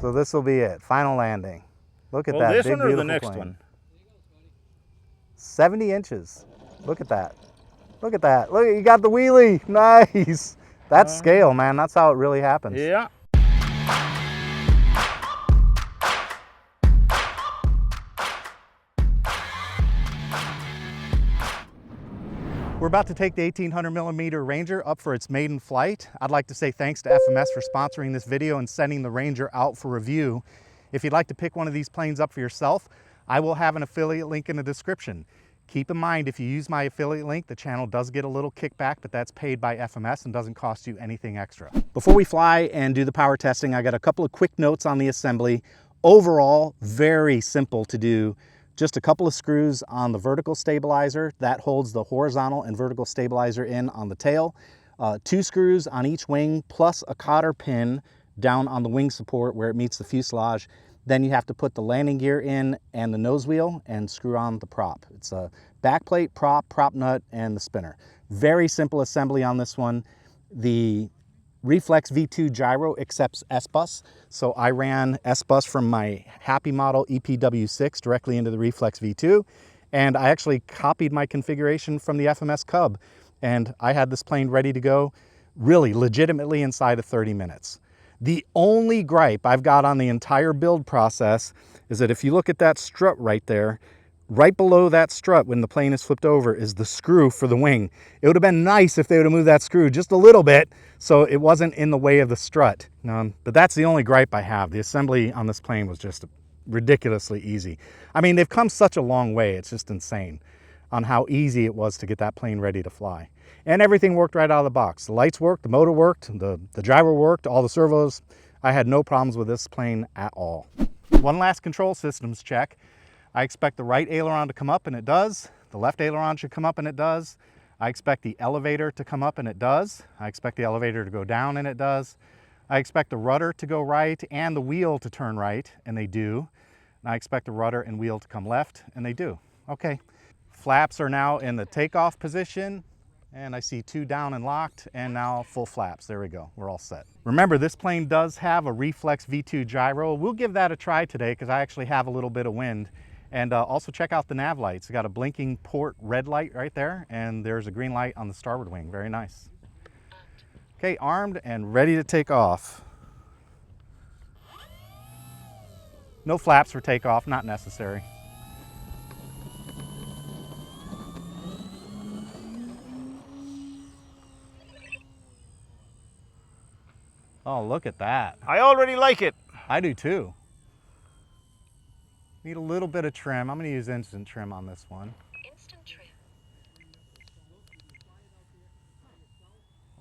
So this will be it, final landing. Look at that this big, one or the beautiful next plane. one? 70 inches. Look at that. Look at that. Look, you got the wheelie. Nice. That's scale, man. That's how it really happens. Yeah. We're about to take the 1800 millimeter Ranger up for its maiden flight. I'd like to say thanks to FMS for sponsoring this video and sending the Ranger out for review. If you'd like to pick one of these planes up for yourself, I will have an affiliate link in the description. Keep in mind, if you use my affiliate link, the channel does get a little kickback, but that's paid by FMS and doesn't cost you anything extra. Before we fly and do the power testing, I got a couple of quick notes on the assembly. Overall, very simple to do. Just a couple of screws on the vertical stabilizer that holds the horizontal and vertical stabilizer in on the tail. 2 screws on each wing plus a cotter pin down on the wing support where it meets the fuselage. Then you have to put the landing gear in and the nose wheel and screw on the prop. It's a backplate, prop nut, and the spinner. Very simple assembly on this one. The Reflex V2 gyro accepts S-Bus, so I ran S-Bus from my Happy Model EPW6 directly into the Reflex V2, and I actually copied my configuration from the FMS Cub, and I had this plane ready to go really legitimately inside of 30 minutes. The only gripe I've got on the entire build process is that if you look at that strut right there, right below that strut when the plane is flipped over is the screw for the wing. It would have been nice if they would have moved that screw just a little bit so it wasn't in the way of the strut. But that's the only gripe I have. The assembly on this plane was just ridiculously easy. I mean, they've come such a long way, it's just insane on how easy it was to get that plane ready to fly. And everything worked right out of the box. The lights worked, the motor worked, the gyro worked, all the servos. I had no problems with this plane at all. One last control systems check. I expect the right aileron to come up, and it does. The left aileron should come up, and it does. I expect the elevator to come up, and it does. I expect the elevator to go down, and it does. I expect the rudder to go right and the wheel to turn right, and they do. And I expect the rudder and wheel to come left, and they do. Okay. Flaps are now in the takeoff position, and I see 2 down and locked, and now full flaps. There we go. We're all set. Remember, this plane does have a Reflex V2 gyro. We'll give that a try today because I actually have a little bit of wind. And also check out the nav lights. It's got a blinking port red light right there, and there's a green light on the starboard wing. Very nice. Okay, armed and ready to take off. No flaps for takeoff, not necessary. Oh, look at that. I already like it. I do too. Need a little bit of trim. I'm going to use instant trim on this one. Instant trim.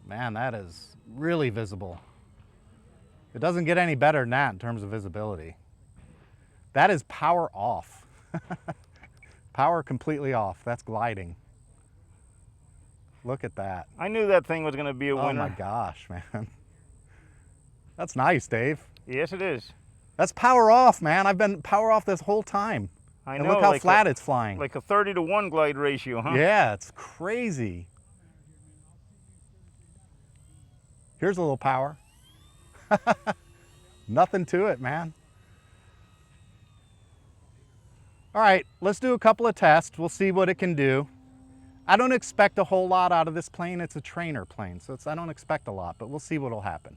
Man, that is really visible. It doesn't get any better than that in terms of visibility. That is power off. Power completely off. That's gliding. Look at that. I knew that thing was going to be a winner. Oh my gosh, man. That's nice, Dave. Yes, it is. That's power off, man. I've been power off this whole time. I and know. Look how like flat it's flying. Like a 30-to-1 glide ratio, huh? Yeah, it's crazy. Here's a little power. Nothing to it, man. All right, let's do a couple of tests. We'll see what it can do. I don't expect a whole lot out of this plane. It's a trainer plane, so I don't expect a lot, but we'll see what'll happen.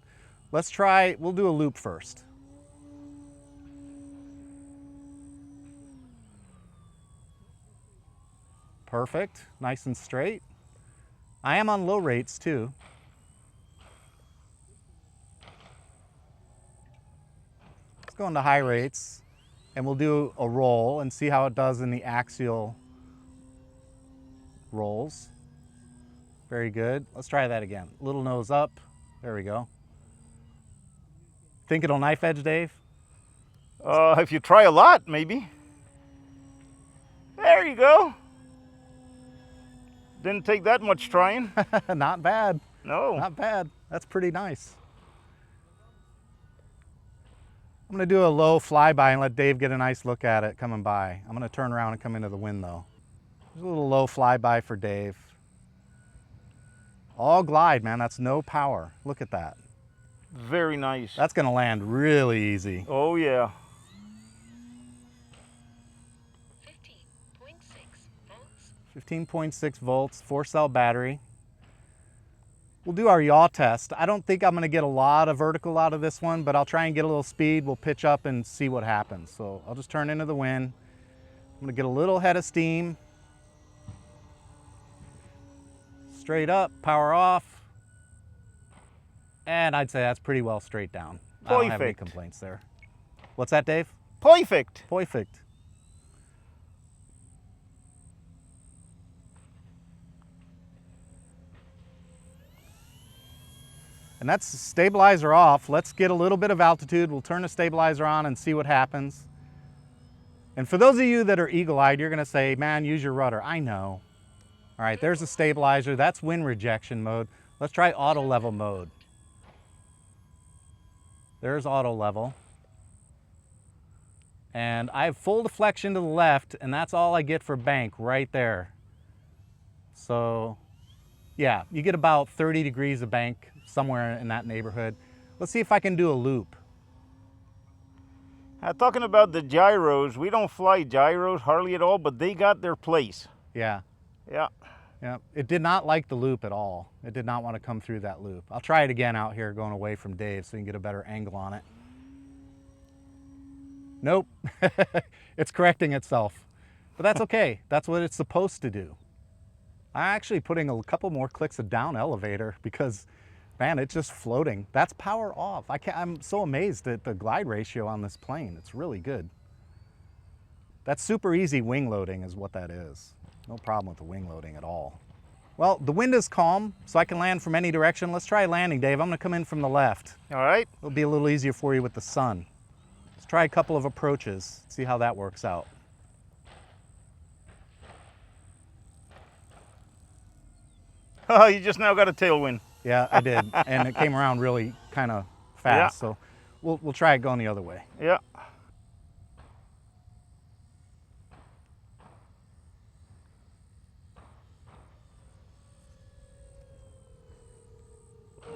Let's try, we'll do a loop first. Perfect, nice and straight. I am on low rates too. Let's go into high rates and we'll do a roll and see how it does in the axial rolls. Very good. Let's try that again. Little nose up. There we go. Think it'll knife edge, Dave? If you try a lot, maybe. There you go. Didn't take that much trying. Not bad. No. Not bad. That's pretty nice. I'm going to do a low flyby and let Dave get a nice look at it coming by. I'm going to turn around and come into the wind though. There's a little low flyby for Dave. All glide, man. That's no power. Look at that. Very nice. That's gonna land really easy. Oh yeah. 15.6 volts, 4-cell battery. We'll do our yaw test. I don't think I'm gonna get a lot of vertical out of this one, but I'll try and get a little speed. We'll pitch up and see what happens. So I'll just turn into the wind. I'm gonna get a little head of steam. Straight up, power off. And I'd say that's pretty well straight down. I don't have any Perfect. complaints there. What's that, Dave? Perfect. Perfect. And that's the stabilizer off. Let's get a little bit of altitude. We'll turn the stabilizer on and see what happens. And for those of you that are eagle-eyed, you're gonna say, man, use your rudder. I know. All right, there's the stabilizer. That's wind rejection mode. Let's try auto level mode. There's auto level. And I have full deflection to the left, and that's all I get for bank right there. So yeah, you get about 30 degrees of bank, somewhere in that neighborhood. Let's see if I can do a loop. Talking about the gyros, we don't fly gyros hardly at all, but they got their place. Yeah, Yeah. yeah. It did not like the loop at all. It did not want to come through that loop. I'll try it again out here going away from Dave so you can get a better angle on it. Nope, it's correcting itself. But that's okay, that's what it's supposed to do. I'm actually putting a couple more clicks of down elevator because, man, it's just floating. That's power off. I'm so amazed at the glide ratio on this plane. It's really good. That's super easy wing loading is what that is. No problem with the wing loading at all. Well, the wind is calm, so I can land from any direction. Let's try landing, Dave. I'm gonna come in from the left. All right. It'll be a little easier for you with the sun. Let's try a couple of approaches, see how that works out. Oh, you just now got a tailwind. Yeah, I did, and it came around really kind of fast, Yeah. so we'll try it going the other way. Yeah.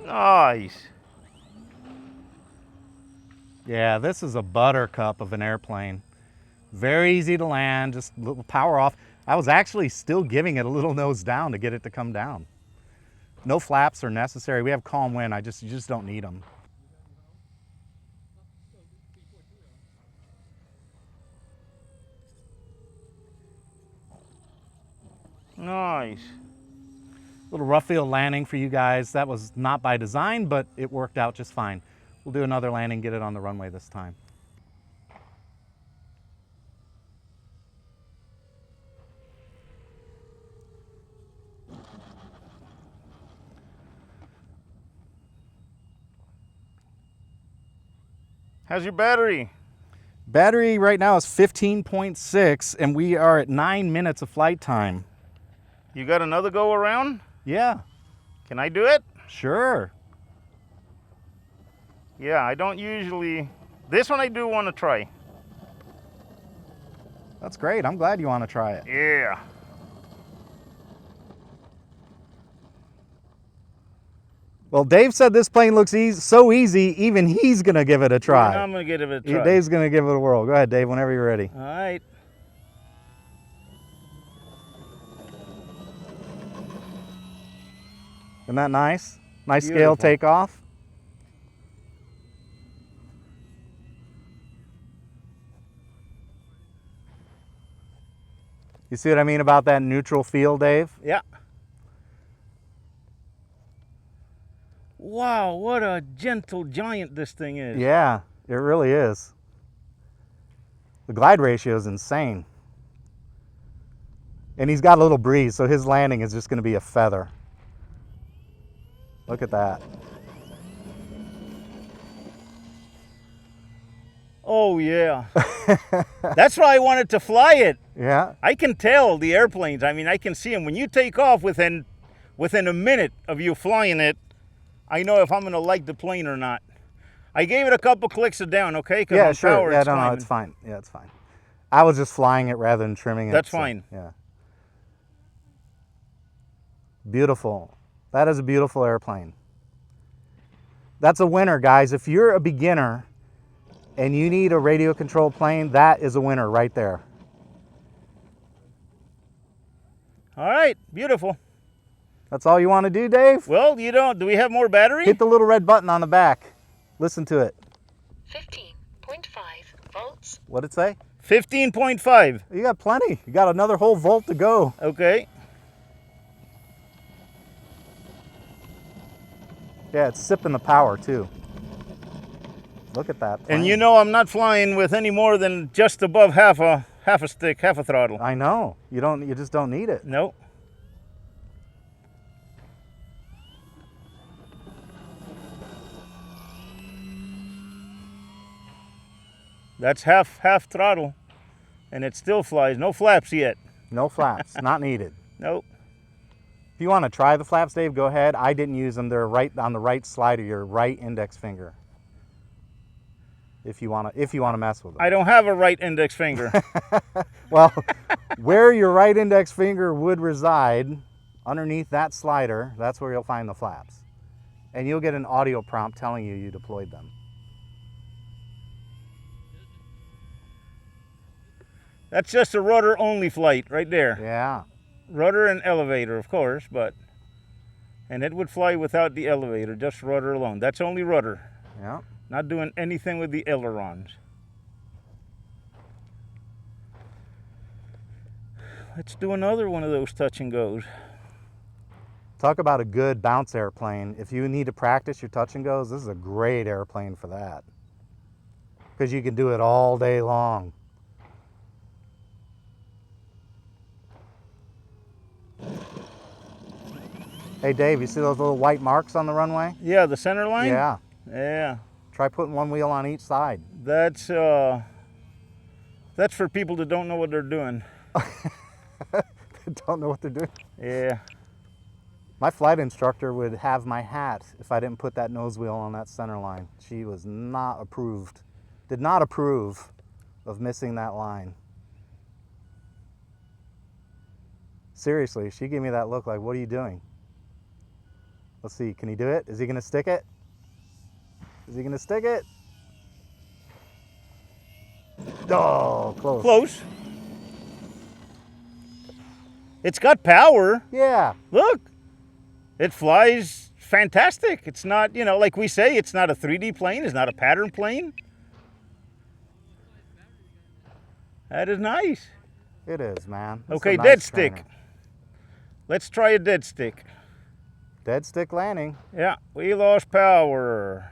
Nice. Yeah, this is a buttercup of an airplane. Very easy to land, just a little power off. I was actually still giving it a little nose down to get it to come down. No flaps are necessary. We have calm wind. You just don't need them. Nice. Little rough field landing for you guys. That was not by design, but it worked out just fine. We'll do another landing, get it on the runway this time. How's your battery? Battery right now is 15.6 and we are at 9 minutes of flight time. You got another go around? Yeah, Can I do it? sure. Yeah, I don't usually. This one I do want to try. That's great. I'm glad you want to try it. Yeah. Well, Dave said this plane looks so easy, even he's going to give it a try. I'm going to give it a try. Dave's going to give it a whirl. Go ahead, Dave, whenever you're ready. All right. Isn't that nice? Nice scale Beautiful. takeoff. You see what I mean about that neutral feel, Dave? Yeah. Wow, what a gentle giant this thing is. Yeah, it really is. The glide ratio is insane. And he's got a little breeze, so his landing is just going to be a feather. Look at that. Oh, yeah. That's why I wanted to fly it. Yeah, I can tell the airplanes. I mean, I can see them. When you take off within a minute of you flying it, I know if I'm going to like the plane or not. I gave it a couple clicks of down, okay? 'Cause yeah, on sure. power, Yeah, it's no, climbing. it's fine. Yeah, it's fine. I was just flying it rather than trimming it. That's so, fine. Yeah. Beautiful. That is a beautiful airplane. That's a winner, guys. If you're a beginner and you need a radio controlled plane, that is a winner right there. All right, beautiful. That's all you want to do, Dave? Well, you don't. Do we have more battery? Hit the little red button on the back. Listen to it. 15.5 volts. What'd it say? 15.5. You got plenty. You got another whole volt to go. Okay. Yeah, it's sipping the power too. Look at that plane. And you know I'm not flying with any more than just above half a stick, half a throttle. I know. You just don't need it. Nope. That's half throttle, and it still flies. No flaps yet. No flaps, not needed. Nope. If you want to try the flaps, Dave, go ahead. I didn't use them. They're right on the right slide of your right index finger. If you want to mess with them. I don't have a right index finger. Well, where your right index finger would reside, underneath that slider, that's where you'll find the flaps. And you'll get an audio prompt telling you deployed them. That's just a rudder only flight right there. Yeah. Rudder and elevator, of course, and it would fly without the elevator, just rudder alone. That's only rudder. Yeah. Not doing anything with the ailerons. Let's do another one of those touch and goes. Talk about a good bounce airplane. If you need to practice your touch and goes, this is a great airplane for that. Because you can do it all day long. Hey Dave, you see those little white marks on the runway? Yeah, the center line? Yeah. Yeah. Try putting one wheel on each side. That's for people that don't know what they're doing. Don't know what they're doing. Yeah. My flight instructor would have my hat if I didn't put that nose wheel on that center line. She was not approved, did not approve of missing that line. Seriously, she gave me that look like, what are you doing? Let's see, can he do it? Is he gonna stick it? Is he gonna stick it? Oh, close. Close. It's got power. Yeah. Look, it flies fantastic. It's not, like we say, it's not a 3D plane. It's not a pattern plane. That is nice. It is, man. It's Okay, a nice dead stick. trainer. Let's try a dead stick. Dead stick landing. Yeah, we lost power.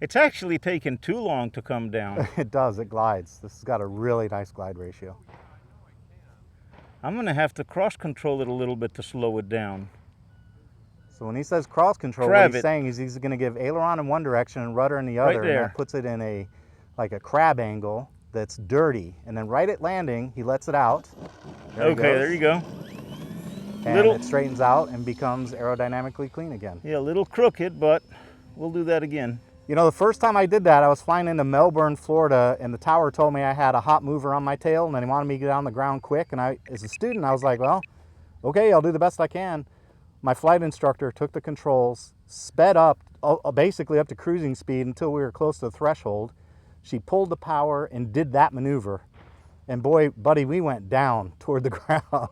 It's actually taken too long to come down. It does, it glides. This has got a really nice glide ratio. I'm going to have to cross control it a little bit to slow it down. So when he says cross control, Crab what he's it. saying is he's going to give aileron in one direction and rudder in the other, and there. that puts it in like a crab angle that's dirty. And then right at landing, he lets it out. There Okay, there you go. And it straightens out and becomes aerodynamically clean again. Yeah, a little crooked, but we'll do that again. You know, the first time I did that, I was flying into Melbourne, Florida, and the tower told me I had a hot mover on my tail, and then he wanted me to get on the ground quick. And as a student, I was like, well, okay, I'll do the best I can. My flight instructor took the controls, sped up, basically up to cruising speed until we were close to the threshold. She pulled the power and did that maneuver. And boy, buddy, we went down toward the ground.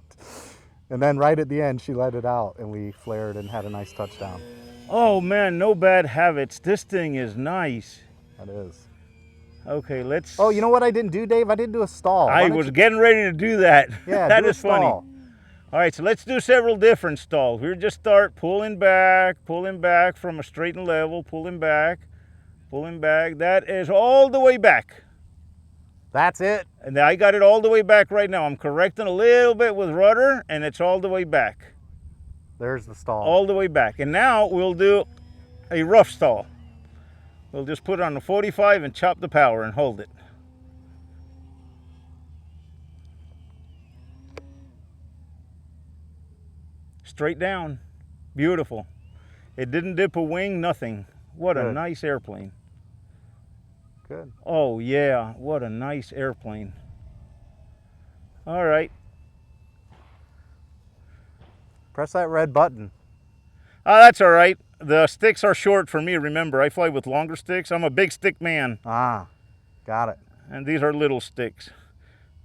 And then right at the end, she let it out, and we flared and had a nice touchdown. Oh man, no bad habits. This thing is nice. That is. Okay, let's... Oh, you know what I didn't do, Dave? I didn't do a stall. I was getting ready to do that. Yeah, that do a is funny. stall. All right, so let's do several different stalls. We'll just start pulling back from a straight and level, pulling back. That is all the way back. That's it. And I got it all the way back right now. I'm correcting a little bit with rudder, and it's all the way back. There's the stall. All the way back. And now we'll do a rough stall. We'll just put it on the 45 and chop the power and hold it. Straight down. Beautiful. It didn't dip a wing, nothing. What a nice airplane. Good. Oh yeah, what a nice airplane. All right. Press that red button. Oh, that's all right. the sticks are short for me, remember. I fly with longer sticks. I'm a big stick man. Ah, got it. And these are little sticks.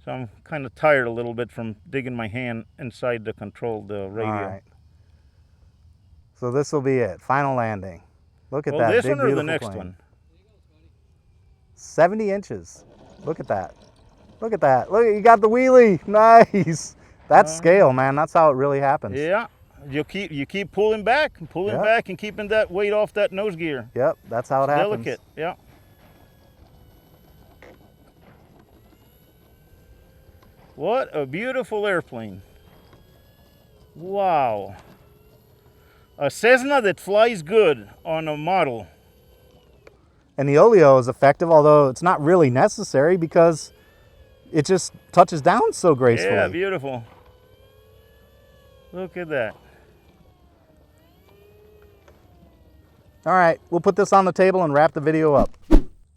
So I'm kind of tired a little bit from digging my hand inside the radio. All right. So this will be it. Final landing. Look at Well, that this big, one or the beautiful next plane. one? 70 inches. Look at that. Look at that. Look, you got the wheelie. Nice. That's scale, man. That's how it really happens. Yeah. You keep pulling back and keeping that weight off that nose gear. Yep, that's how it happens. Delicate, yeah. What a beautiful airplane. Wow. A Cessna that flies good on a model. And the oleo is effective, although it's not really necessary because it just touches down so gracefully. Yeah, beautiful. Look at that. All right, we'll put this on the table and wrap the video up.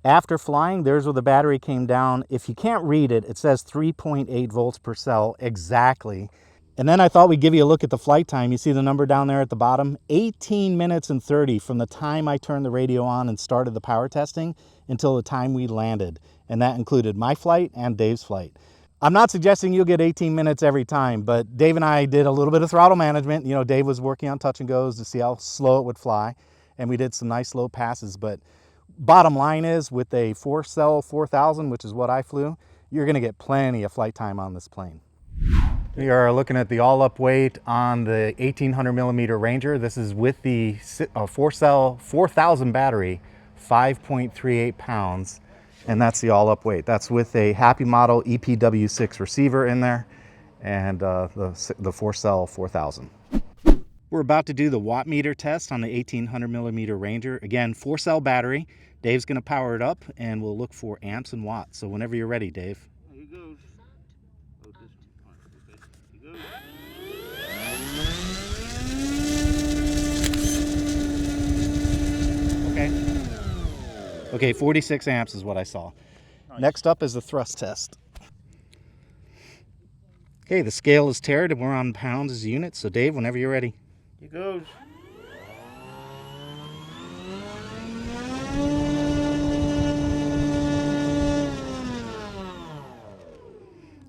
After flying, there's where the battery came down. If you can't read it, it says 3.8 volts per cell exactly. And then I thought we'd give you a look at the flight time. You see the number down there at the bottom? 18 minutes and 30 from the time I turned the radio on and started the power testing until the time we landed. And that included my flight and Dave's flight. I'm not suggesting you'll get 18 minutes every time, but Dave and I did a little bit of throttle management. You know, Dave was working on touch and goes to see how slow it would fly. And we did some nice slow passes. But bottom line is, with a 4-cell 4000, which is what I flew, you're going to get plenty of flight time on this plane. We are looking at the all-up weight on the 1800 millimeter Ranger. This is with the 4-cell 4000 battery, 5.38 pounds, and that's the all-up weight. That's with a Happy Model EPW6 receiver in there, and the 4-cell 4000. We're about to do the watt meter test on the 1800 millimeter Ranger. Again, 4-cell battery. Dave's going to power it up, and we'll look for amps and watts. So whenever you're ready, Dave. Here goes. Okay, 46 amps is what I saw. Nice. Next up is the thrust test. Okay, the scale is tiered and we're on pounds as units. So Dave, whenever you're ready. Here goes.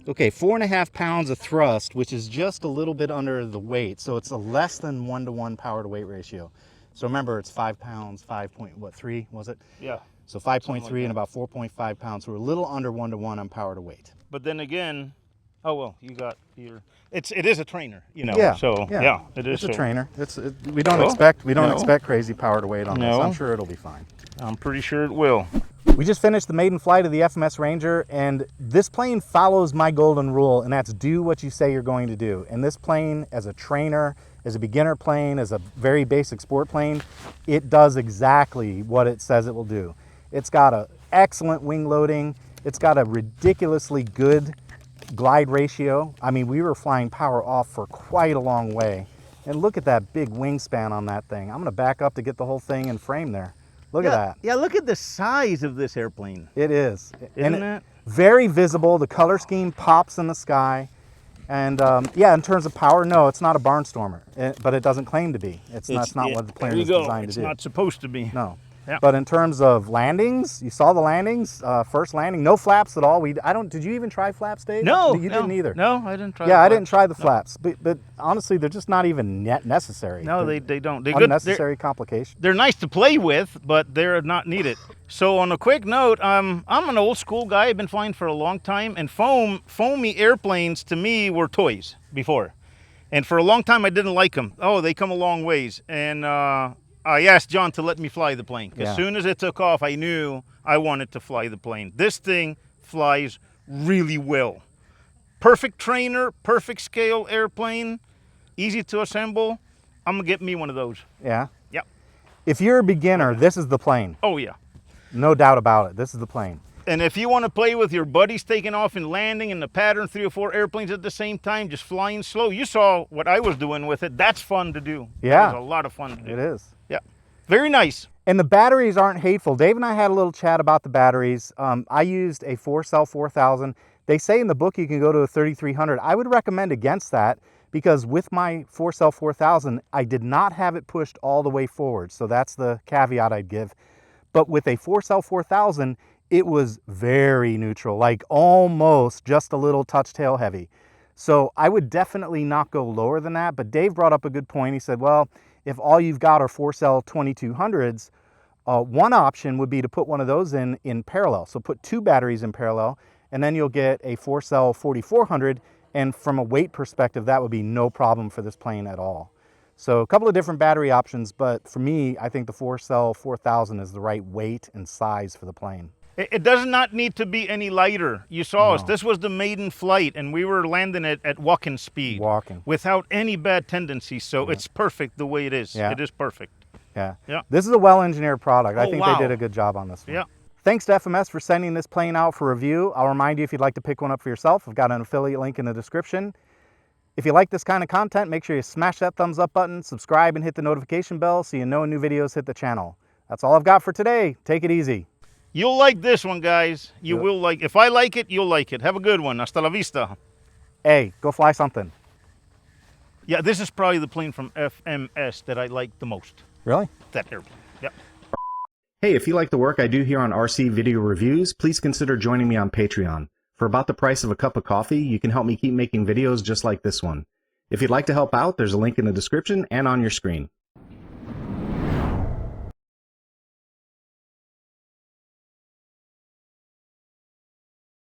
Okay, 4.5 pounds of thrust, which is just a little bit under the weight. So it's a less than 1-to-1 power to weight ratio. So remember, it's 5 pounds, 3 was it? Yeah. So 5.3 and about 4.5 pounds. So we're a little under 1-to-1 on power to weight. But then again, oh well, you got your. It is a trainer, you know. Yeah. So yeah, it is. It's a trainer. We don't expect crazy power to weight on this. I'm sure it'll be fine. I'm pretty sure it will. We just finished the maiden flight of the FMS Ranger, and this plane follows my golden rule, and that's do what you say you're going to do. And this plane, as a trainer, as a beginner plane, as a very basic sport plane, it does exactly what it says it will do. It's got an excellent wing loading. It's got a ridiculously good glide ratio. I mean, we were flying power off for quite a long way. And look at that big wingspan on that thing. I'm gonna back up to get the whole thing in frame there. Look at that. Yeah, look at the size of this airplane. It is. Isn't it? Very visible. The color scheme pops in the sky. And yeah, in terms of power, no, it's not a barnstormer, but it doesn't claim to be. That's not what the plane is designed to do. It's not supposed to be. No. Yeah. But in terms of landings, you saw the landings. First landing, no flaps at all. Did you even try flaps, Dave? No, you didn't either. No, I didn't try. Yeah, I didn't try the flaps, but honestly, they're just not even necessary. No, they don't. They're unnecessary complication. They're nice to play with, but they're not needed. So on a quick note, I'm an old school guy. I've been flying for a long time, and foamy airplanes to me were toys before, and for a long time I didn't like them. Oh, they come a long ways, and I asked John to let me fly the plane. As soon as it took off, I knew I wanted to fly the plane. This thing flies really well. Perfect trainer, perfect scale airplane, easy to assemble. I'm gonna get me one of those. Yeah? Yep. If you're a beginner, this is the plane. Oh yeah. No doubt about it, this is the plane. And if you want to play with your buddies taking off and landing in the pattern, 3 or 4 airplanes at the same time, just flying slow. You saw what I was doing with it. That's fun to do. Yeah. It's a lot of fun to do. It is. Yeah. Very nice. And the batteries aren't hateful. Dave and I had a little chat about the batteries. I used a 4-cell 4000. They say in the book you can go to a 3300. I would recommend against that because with my 4Cell 4000, I did not have it pushed all the way forward. So that's the caveat I'd give. But with a 4Cell 4000, it was very neutral, like almost just a little touch tail heavy. So I would definitely not go lower than that. But Dave brought up a good point. He said, well, if all you've got are 4Cell 2200s, one option would be to put one of those in parallel. So put two batteries in parallel, and then you'll get a 4Cell 4400. And from a weight perspective, that would be no problem for this plane at all. So a couple of different battery options, but for me, I think the 4Cell 4000 is the right weight and size for the plane. It does not need to be any lighter. You saw us. This was the maiden flight, and we were landing it at walking speed. Without any bad tendencies. So it's perfect the way it is. Yeah. It is perfect. Yeah. Yeah. This is a well-engineered product. I Oh, think wow. they did a good job on this one. Yeah. Thanks to FMS for sending this plane out for review. I'll remind you, if you'd like to pick one up for yourself, I've got an affiliate link in the description. If you like this kind of content, make sure you smash that thumbs up button, subscribe, and hit the notification bell so you know when new videos hit the channel. That's all I've got for today. Take it easy. You'll like this one, guys. You will like. If I like it, you'll like it. Have a good one. Hasta la vista. Hey, go fly something. Yeah, this is probably the plane from FMS that I like the most. Really? That airplane. Yeah. Hey, if you like the work I do here on RC Video Reviews, please consider joining me on Patreon. For about the price of a cup of coffee, you can help me keep making videos just like this one. If you'd like to help out, there's a link in the description and on your screen.